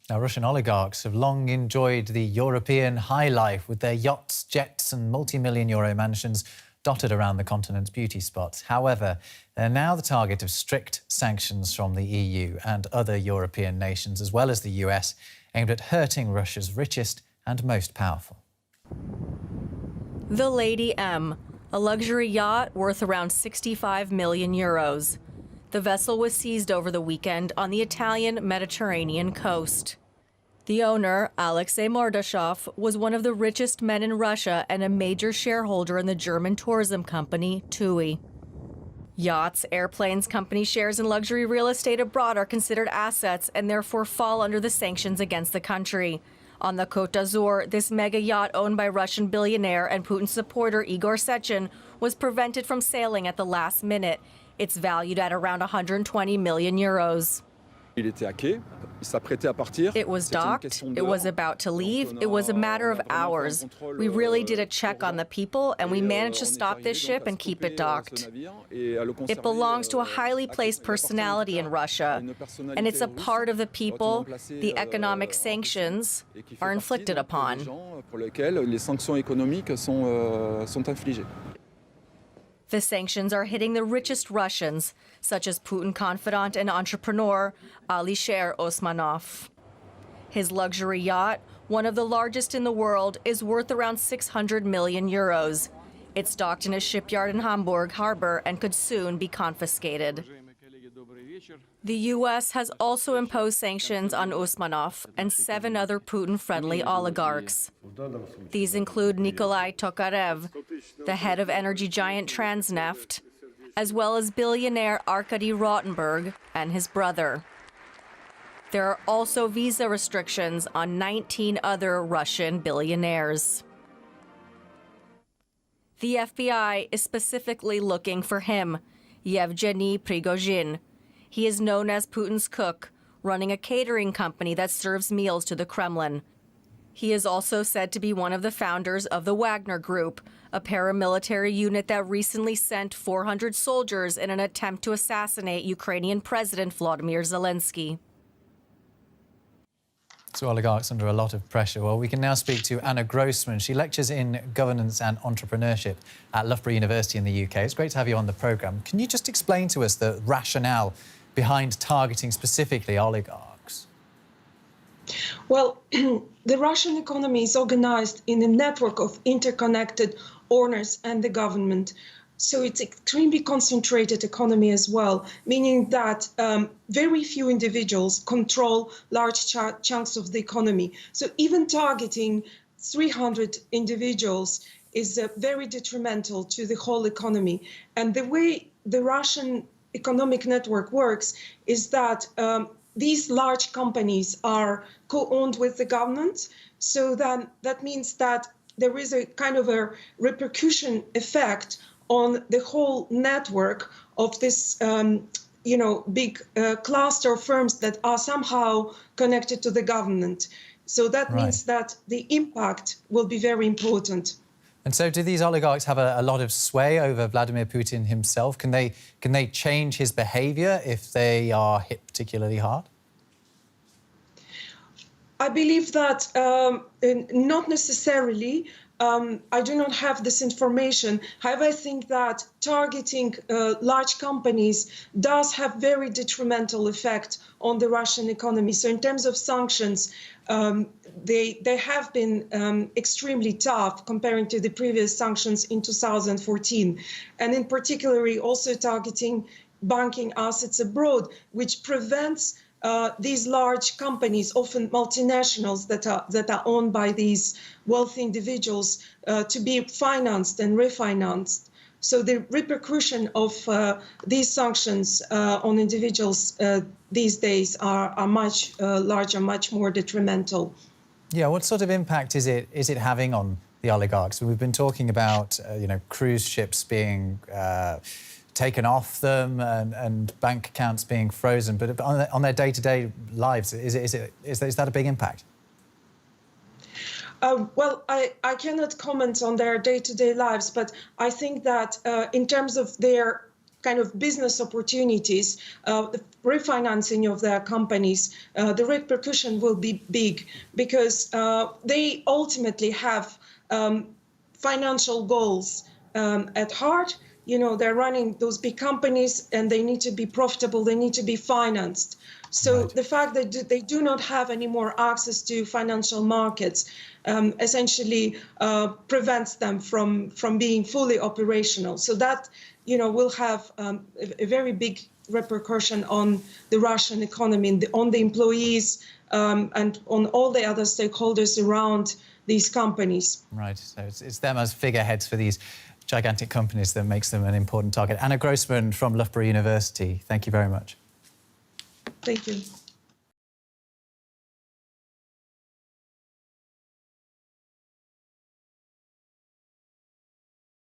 Now, Russian oligarchs have long enjoyed the European high life with their yachts, jets and multi-million-euro mansions dotted around the continent's beauty spots. However, they're now the target of strict sanctions from the EU and other European nations, as well as the US, aimed at hurting Russia's richest and most powerful. The Lady M, a luxury yacht worth around 65 million euros. The vessel was seized over the weekend on the Italian Mediterranean coast. The owner, Alexei Mordashov, was one of the richest men in Russia and a major shareholder in the German tourism company TUI. Yachts, airplanes, company shares, and luxury real estate abroad are considered assets and therefore fall under the sanctions against the country. On the Cote Azur, this mega-yacht owned by Russian billionaire and Putin supporter Igor Setchin was prevented from sailing at the last minute. It's valued at around 120 million euros. It was docked, it was about to leave, it was a matter of hours. We really did a check on the people and we managed to stop this ship and keep it docked. It belongs to a highly placed personality in Russia, and it's a part of the people the economic sanctions are inflicted upon. The sanctions are hitting the richest Russians, such as Putin confidant and entrepreneur Alexei Osmanov. His luxury yacht, one of the largest in the world, is worth around 600 million euros. It's docked in a shipyard in Hamburg harbor and could soon be confiscated. The U.S. has also imposed sanctions on Usmanov and 7 other Putin-friendly oligarchs. These include Nikolai Tokarev, the head of energy giant Transneft, as well as billionaire Arkady Rotenberg and his brother. There are also visa restrictions on 19 other Russian billionaires. The FBI is specifically looking for him, Yevgeny Prigozhin. He is known as Putin's cook, running a catering company that serves meals to the Kremlin. He is also said to be one of the founders of the Wagner Group, a paramilitary unit that recently sent 400 soldiers in an attempt to assassinate Ukrainian President Volodymyr Zelensky. So oligarchs under a lot of pressure. Well, we can now speak to Anna Grossman. She lectures in governance and entrepreneurship at Loughborough University in the UK. It's great to have you on the programme. Can you just explain to us the rationale behind targeting specifically oligarchs? Well, the Russian economy is organized in a network of interconnected owners and the government. So it's extremely concentrated economy as well, meaning that very few individuals control large chunks of the economy. So even targeting 300 individuals is very detrimental to the whole economy. And the way the Russian economic network works is that these large companies are co-owned with the government. So then that means that there is a kind of a repercussion effect on the whole network of this, big cluster of firms that are somehow connected to the government. So that means that the impact will be very important. And so do these oligarchs have a lot of sway over Vladimir Putin himself? Can they change his behaviour if they are hit particularly hard? I believe that not necessarily. I do not have this information. However, I think that targeting large companies does have very detrimental effect on the Russian economy. So in terms of sanctions, they have been extremely tough comparing to the previous sanctions in 2014. And in particular, also targeting banking assets abroad, which prevents these large companies, often multinationals that are owned by these wealthy individuals, to be financed and refinanced. So the repercussion of these sanctions on individuals these days are much larger, much more detrimental. Yeah, what sort of impact is it having on the oligarchs? We've been talking about cruise ships being taken off them and bank accounts being frozen, but on their day-to-day lives, is that a big impact? Well, I cannot comment on their day-to-day lives, but I think that in terms of their kind of business opportunities, the refinancing of their companies, the repercussion will be big because they ultimately have financial goals at heart. They're running those big companies and they need to be profitable, they need to be financed. So the fact that they do not have any more access to financial markets essentially prevents them from being fully operational. So that, will have a very big repercussion on the Russian economy, on the employees and on all the other stakeholders around these companies. Right, so it's them as figureheads for these gigantic companies that makes them an important target. Anna Grossman from Loughborough University, thank you very much. Thank you.